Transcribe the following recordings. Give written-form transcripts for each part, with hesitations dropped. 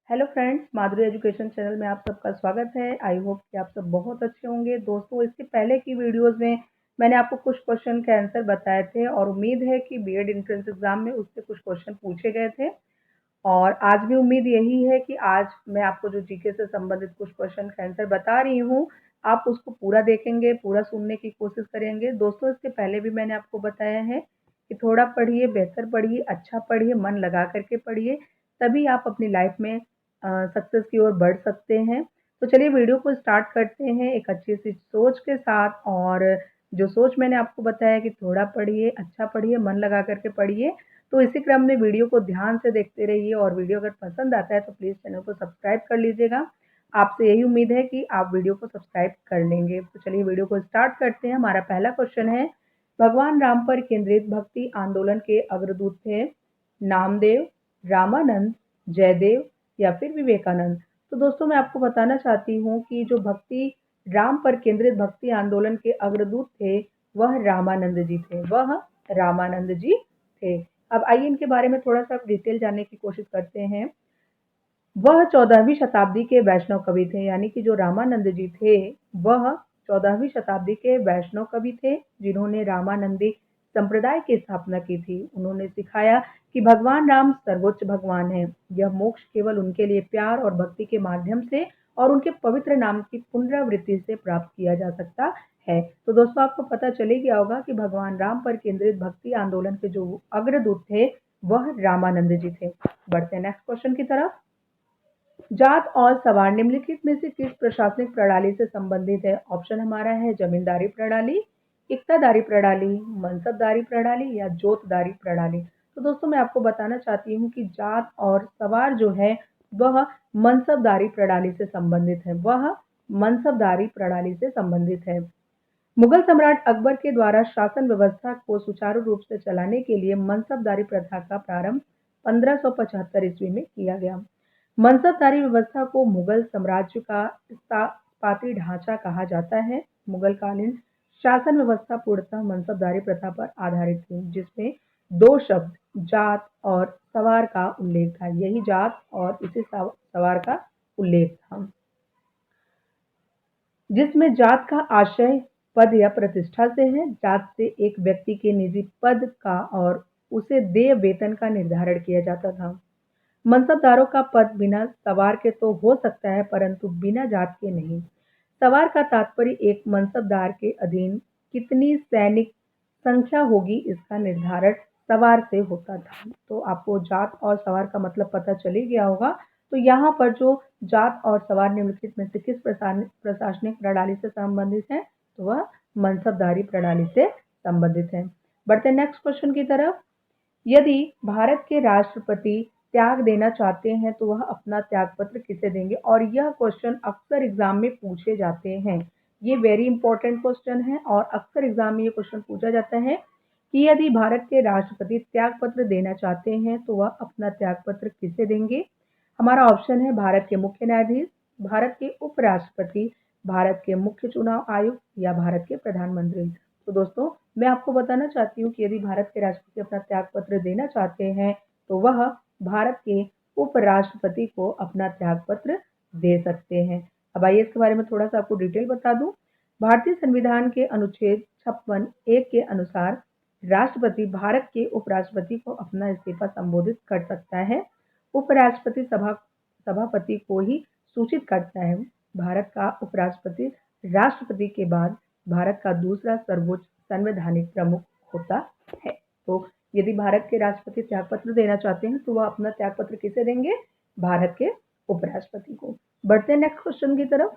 Hello friends, माधुरी education channel में आप सबका स्वागत है। आई होप कि आप सब बहुत अच्छे होंगे। दोस्तों, इसके पहले की वीडियोस में मैंने आपको कुछ क्वेश्चन के आंसर बताए थे और उम्मीद है कि बीएड एंट्रेंस एग्जाम में उससे कुछ क्वेश्चन पूछे गए थे। और आज भी उम्मीद यही है कि आज मैं आपको जो जीके से संबंधित कुछ क्वेश्चन का आंसर बता रही हूँ, आप उसको पूरा देखेंगे, पूरा सुनने की कोशिश करेंगे। दोस्तों, इसके पहले भी मैंने आपको बताया है कि थोड़ा पढ़िए, बेहतर पढ़िए, अच्छा पढ़िए, मन लगा करके पढ़िए, तभी आप अपनी लाइफ में सक्सेस की ओर बढ़ सकते हैं। तो चलिए वीडियो को स्टार्ट करते हैं एक अच्छी सी सोच के साथ। और जो सोच मैंने आपको बताया कि थोड़ा पढ़िए, अच्छा पढ़िए, मन लगा करके पढ़िए, तो इसी क्रम में वीडियो को ध्यान से देखते रहिए। और वीडियो अगर पसंद आता है तो प्लीज़ चैनल को सब्सक्राइब कर लीजिएगा। आपसे यही उम्मीद है कि आप वीडियो को सब्सक्राइब कर लेंगे। तो चलिए वीडियो को स्टार्ट करते हैं। हमारा पहला क्वेश्चन है, भगवान राम पर केंद्रित भक्ति आंदोलन के अग्रदूत थे नामदेव, रामानंद, जयदेव या फिर विवेकानंद। तो दोस्तों, मैं आपको बताना चाहती हूँ कि जो भक्ति राम पर केंद्रित भक्ति आंदोलन के अग्रदूत थे वह रामानंद जी थे। वह रामानंद जी थे। अब आइए इनके बारे में थोड़ा सा डिटेल जानने की कोशिश करते हैं। वह 14वीं शताब्दी के वैष्णव कवि थे, यानी कि जो रामानंद जी थे वह 14वीं शताब्दी के वैष्णव कवि थे, जिन्होंने रामानंदी संप्रदाय की स्थापना की थी। उन्होंने सिखाया कि भगवान राम सर्वोच्च भगवान हैं। यह मोक्ष केवल उनके लिए प्यार और भक्ति के माध्यम से और उनके पवित्र नाम की पुनरावृत्ति से प्राप्त किया जा सकता है। तो दोस्तों, आपको पता चले गया होगा कि भगवान राम पर केंद्रित भक्ति आंदोलन के जो अग्रदूत थे वह रामानंद जी थे। बढ़ते हैं नेक्स्ट क्वेश्चन की तरफ। जात और सवार निम्नलिखित में से किस प्रशासनिक प्रणाली से संबंधित है? ऑप्शन हमारा है जमींदारी प्रणाली, इक्तादारी प्रणाली, मनसबदारी प्रणाली या जोतदारी प्रणाली। तो दोस्तों, मैं आपको बताना चाहती हूँ कि जात और सवार जो है वह मनसबदारी प्रणाली से संबंधित है। वह मनसबदारी प्रणाली से संबंधित है। मुगल सम्राट अकबर के द्वारा शासन व्यवस्था को सुचारू रूप से चलाने के लिए मनसबदारी प्रथा का प्रारंभ 1575 ईस्वी में किया गया। मनसबदारी व्यवस्था को मुगल साम्राज्य का स्थापत्य ढांचा कहा जाता है। मुगलकालीन शासन व्यवस्था पूर्णतः मनसबदारी प्रथा पर आधारित थी, जिसमें दो शब्द जात और सवार का उल्लेख था। यही जात और इसी सवार का उल्लेख था, जिसमें जात का आशय पद या प्रतिष्ठा से है। जात से एक व्यक्ति के निजी पद का और उसे देय वेतन का निर्धारण किया जाता था। मनसबदारों का पद बिना सवार के तो हो सकता है, परंतु बिना जात के नहीं। सवार का तात्पर्य एक मनसबदार के अधीन कितनी सैनिक संख्या होगी इसका निर्धारण सवार से होता था। तो आपको जात और सवार का मतलब पता चल ही गया होगा। तो यहाँ पर जो जात और सवार निम्नलिखित में से किस प्रशासनिक प्रणाली से संबंधित है, तो वह मनसबदारी प्रणाली से संबंधित है। बढ़ते नेक्स्ट क्वेश्चन की तरफ। यदि भारत के राष्ट्रपति त्याग देना चाहते हैं तो वह अपना त्याग पत्र किसे देंगे? और यह क्वेश्चन अक्सर एग्जाम में पूछे जाते हैं। ये वेरी इंपॉर्टेंट क्वेश्चन है और अक्सर एग्जाम में ये क्वेश्चन पूछा जाता है कि यदि भारत के राष्ट्रपति त्याग पत्र देना चाहते हैं तो वह अपना त्याग पत्र किसे देंगे? हमारा ऑप्शन है भारत के मुख्य न्यायाधीश, भारत के उपराष्ट्रपति, भारत के मुख्य चुनाव आयुक्त या भारत के प्रधानमंत्री। तो दोस्तों, मैं आपको बताना चाहती हूँ कि यदि भारत के राष्ट्रपति अपना त्याग पत्र देना चाहते हैं तो वह भारत के उपराष्ट्रपति को अपना त्याग पत्र दे सकते हैं। अब आइए इसके बारे में थोड़ा सा आपको डिटेल बता दूं। भारतीय संविधान के अनुच्छेद 56(1) के अनुसार राष्ट्रपति भारत के उपराष्ट्रपति को अपना इस्तीफा संबोधित कर सकता है। उपराष्ट्रपति सभापति को ही सूचित करता है। भारत का उपराष्ट्रपति राष्ट्रपति के बाद भारत का दूसरा सर्वोच्च संवैधानिक प्रमुख होता है। तो यदि भारत के राष्ट्रपति त्यागपत्र देना चाहते हैं तो वह अपना त्यागपत्र किसे देंगे? भारत के उपराष्ट्रपति को। बढ़ते हैं नेक्स्ट क्वेश्चन की तरफ।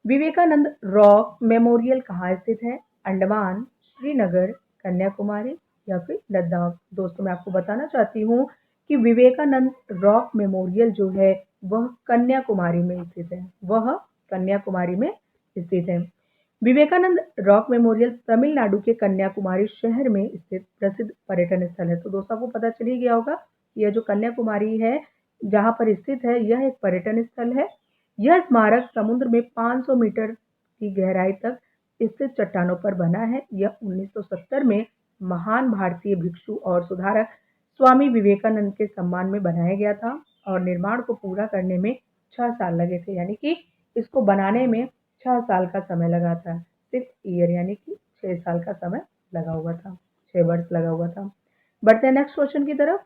विवेकानंद रॉक मेमोरियल कहाँ स्थित है? अंडमान, श्रीनगर, कन्याकुमारी या फिर लद्दाख। दोस्तों, मैं आपको बताना चाहती हूँ कि विवेकानंद रॉक मेमोरियल जो है वह कन्याकुमारी में स्थित है। वह कन्याकुमारी में स्थित है। विवेकानंद रॉक मेमोरियल तमिलनाडु के कन्याकुमारी शहर में स्थित प्रसिद्ध पर्यटन स्थल है। तो दोस्तों, आपको पता चल ही गया होगा कि यह जो कन्याकुमारी है जहाँ पर स्थित है यह एक पर्यटन स्थल है। यह स्मारक समुद्र में 500 मीटर की गहराई तक स्थित चट्टानों पर बना है। यह 1970 में महान भारतीय भिक्षु और सुधारक स्वामी विवेकानंद के सम्मान में बनाया गया था और निर्माण को पूरा करने में 6 साल लगे थे, यानी कि इसको बनाने में 6 साल का समय लगा था। 6 ईयर यानी कि 6 साल का समय लगा हुआ था, 6 वर्ष लगा हुआ था। बढ़ते हैं नेक्स्ट क्वेश्चन की तरफ।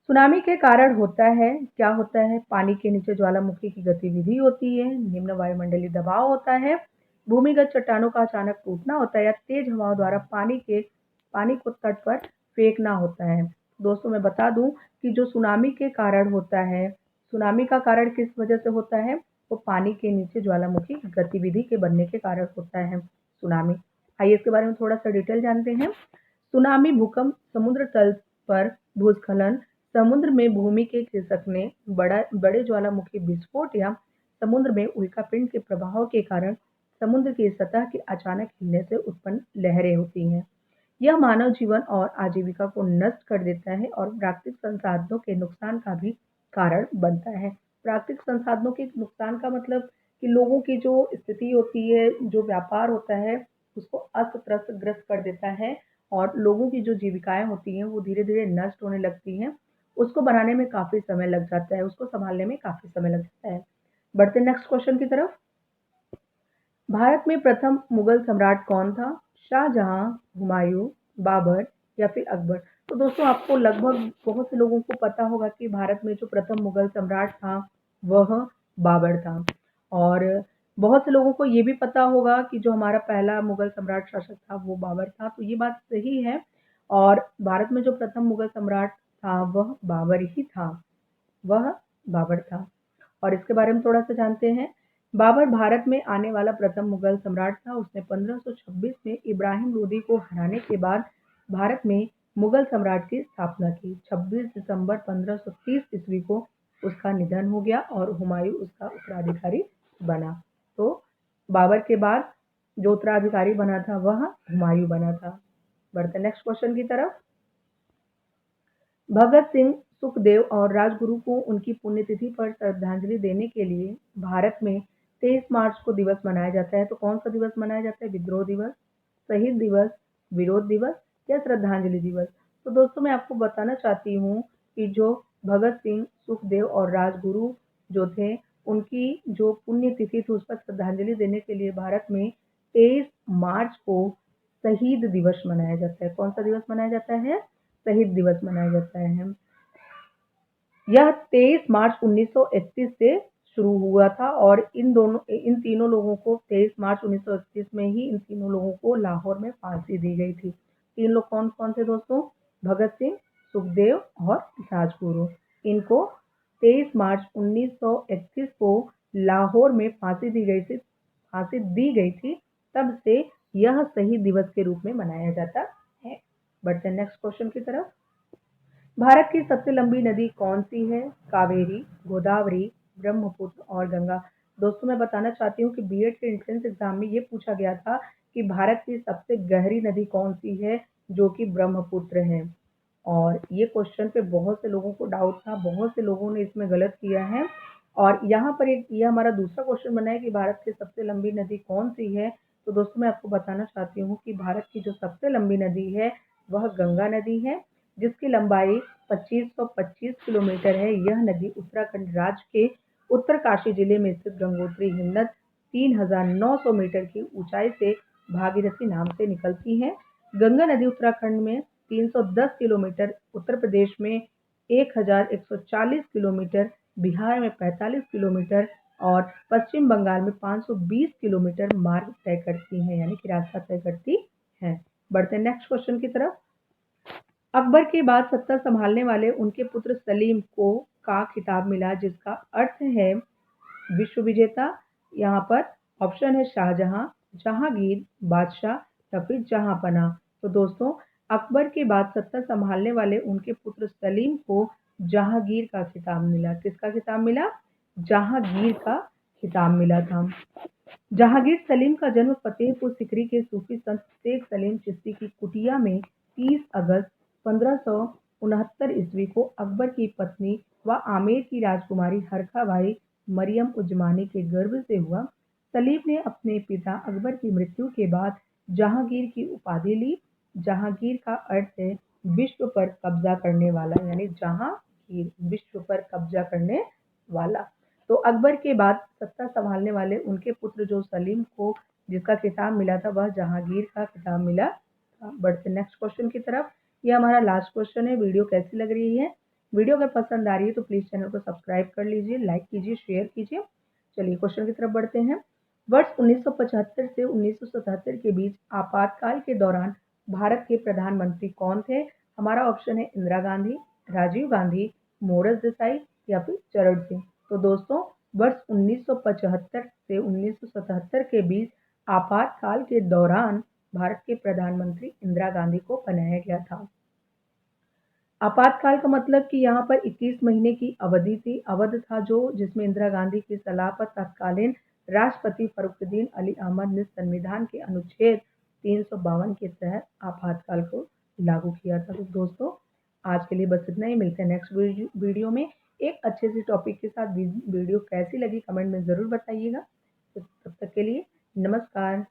सुनामी के कारण होता है क्या होता है? पानी के नीचे ज्वालामुखी की गतिविधि होती है, निम्न वायुमंडलीय दबाव होता है, भूमिगत चट्टानों का अचानक टूटना होता है या तेज हवाओं द्वारा पानी को तट पर फेंकना होता है। दोस्तों मैं बता दूं कि जो सुनामी के कारण होता है, सुनामी का कारण किस वजह से होता है? वो पानी के नीचे ज्वालामुखी गतिविधि के बनने के कारण होता है सुनामी। आइए इसके बारे में थोड़ा सा डिटेल जानते हैं। सुनामी भूकंप, समुद्र तल पर भूस्खलन, समुद्र में भूमि के खिसकने, बड़े ज्वालामुखी विस्फोट या समुद्र में उल्कापिंड के प्रभाव के कारण समुद्र की सतह के अचानक हिलने से उत्पन्न लहरें होती हैं। यह मानव जीवन और आजीविका को नष्ट कर देता है और प्राकृतिक संसाधनों के नुकसान का भी कारण बनता है। प्राकृतिक संसाधनों के नुकसान का मतलब कि लोगों की जो स्थिति होती है, जो व्यापार होता है, उसको अस्त ग्रस्त कर देता है और लोगों की जो जीविकाएं होती हैं वो धीरे धीरे नष्ट होने लगती हैं। उसको बनाने में काफी समय लग जाता है, उसको संभालने में काफी समय लग जाता है। बढ़ते नेक्स्ट क्वेश्चन की तरफ। भारत में प्रथम मुगल सम्राट कौन था? शाहजहां, हुमायूं, बाबर या फिर अकबर? तो दोस्तों आपको लगभग बहुत से लोगों को पता होगा कि भारत में जो प्रथम मुगल सम्राट था वह बाबर था और बहुत से लोगों को ये भी पता होगा कि जो हमारा पहला मुगल सम्राट शासक था वो बाबर था। तो ये बात सही है और भारत में जो प्रथम मुगल सम्राट था वह बाबर ही था, वह बाबर था। और इसके बारे में थोड़ा सा जानते हैं। बाबर भारत में आने वाला प्रथम मुगल सम्राट था। उसने 1526 में इब्राहिम लोदी को हराने के बाद भारत में मुगल सम्राट की स्थापना की। 26 दिसंबर 1530 ईस्वी को उसका निधन हो गया और हुमायूं उसका उत्तराधिकारी बना। तो बाबर के बाद जो उत्तराधिकारी बना था वह हुमायूं बना था। बढ़ते नेक्स्ट क्वेश्चन की तरफ। भगत सिंह, सुखदेव और राजगुरु को उनकी पुण्यतिथि पर श्रद्धांजलि देने के लिए भारत में 23 मार्च को दिवस मनाया जाता है। तो कौन सा दिवस मनाया जाता है? विद्रोह दिवस, शहीद दिवस, विरोध दिवस या श्रद्धांजलि दिवस? तो दोस्तों मैं आपको बताना चाहती हूँ कि जो भगत सिंह, सुखदेव और राजगुरु जो थे उनकी जो पुण्यतिथि थी उस पर श्रद्धांजलि देने के लिए भारत में 23 मार्च को शहीद दिवस मनाया जाता है। कौन सा दिवस मनाया जाता है? शहीद दिवस मनाया जाता है। यह 23 मार्च 1931 से शुरू हुआ था और इन तीनों लोगों को 23 मार्च 1931 में ही इन तीनों लोगों को लाहौर में फांसी दी गई थी। तीन लोग कौन कौन थे दोस्तों? भगत सिंह, सुखदेव और राजगुरु। इनको 23 मार्च 1931 को लाहौर में फांसी दी गई थी। तब से यह शहीद दिवस के रूप में मनाया जाता है। बढ़ते हैं नेक्स्ट क्वेश्चन की तरफ। भारत की सबसे लंबी नदी कौन सी है? कावेरी, गोदावरी, ब्रह्मपुत्र और गंगा? दोस्तों मैं बताना चाहती हूँ कि बीएड के एंट्रेंस एग्जाम में ये पूछा गया था कि भारत की सबसे गहरी नदी कौन सी है, जो कि ब्रह्मपुत्र है। और ये क्वेश्चन पे बहुत से लोगों को डाउट था, बहुत से लोगों ने इसमें गलत किया है। और यहाँ पर एक ये हमारा दूसरा क्वेश्चन बना है कि भारत की सबसे लंबी नदी कौन सी है। तो दोस्तों मैं आपको बताना चाहती हूँ कि भारत की जो सबसे लंबी नदी है वह गंगा नदी है, जिसकी लंबाई 2525 किलोमीटर है। यह नदी उत्तराखंड राज्य के उत्तरकाशी जिले में स्थित गंगोत्री हिमनद 3900 मीटर की ऊंचाई से भागीरथी नाम से निकलती है। गंगा नदी उत्तराखंड में 310 किलोमीटर, उत्तर प्रदेश में 1140 किलोमीटर, बिहार में 45 किलोमीटर और पश्चिम बंगाल में 520 किलोमीटर मार्ग तय करती हैं, यानी कि रास्ता तय करती हैं। बढ़ते हैं नेक्स्ट क्वेश्चन की तरफ। अकबर के बाद सत्ता संभालने वाले उनके पुत्र सलीम को का खिताब मिला, जिसका अर्थ है विश्व विजेता। यहाँ पर ऑप्शन है शाहजहां, जहांगीर, बादशाह या फिर जहांपना। तो दोस्तों अकबर के बाद सत्ता संभालने वाले उनके पुत्र सलीम को जहांगीर का खिताब मिला। किसका खिताब मिला? जहांगीर का खिताब मिला था। जहांगीर सलीम का जन्म फतेहपुर सिकरी के सूफी संत शेख सलीम चिश्ती की कुटिया में 30 अगस्त 1569 ईस्वी को अकबर की पत्नी व आमेर की राजकुमारी हरखा भाई मरियम उजमानी के गर्भ से हुआ। सलीम ने अपने पिता अकबर की मृत्यु के बाद जहांगीर की उपाधि ली। जहांगीर का अर्थ है विश्व पर कब्जा करने वाला, यानी जहांगीर विश्व पर कब्जा करने वाला। तो अकबर के बाद सत्ता संभालने वाले उनके पुत्र जो सलीम को जिसका खिताब मिला था वह जहांगीर का खिताब मिला था। बढ़ते नेक्स्ट क्वेश्चन की तरफ। ये हमारा लास्ट क्वेश्चन है। वीडियो कैसी लग रही है? वीडियो अगर पसंद आ रही है तो प्लीज चैनल को सब्सक्राइब कर लीजिए, लाइक कीजिए, शेयर कीजिए। चलिए क्वेश्चन की तरफ बढ़ते हैं। वर्ष 1975 से 1977 के बीच आपातकाल के दौरान भारत के प्रधानमंत्री कौन थे? हमारा ऑप्शन है इंदिरा गांधी, राजीव गांधी, मोरारजी देसाई या फिर चरण सिंह। तो दोस्तों वर्ष 1975 से 1977 के बीच आपातकाल के दौरान भारत के प्रधानमंत्री इंदिरा गांधी को बनाया गया था। आपातकाल का मतलब कि यहाँ पर 21 महीने की अवधि थी, अवध था जो जिसमें इंदिरा गांधी की सलाह पर तत्कालीन राष्ट्रपति फरुखुद्दीन अली अहमद ने संविधान के अनुच्छेद 352 के तहत आपातकाल को लागू किया था। तो दोस्तों आज के लिए बस इतना ही। मिलते हैं नेक्स्ट वीडियो में एक अच्छे से टॉपिक के साथ। वीडियो कैसी लगी कमेंट में ज़रूर बताइएगा। तो तब तक के लिए नमस्कार।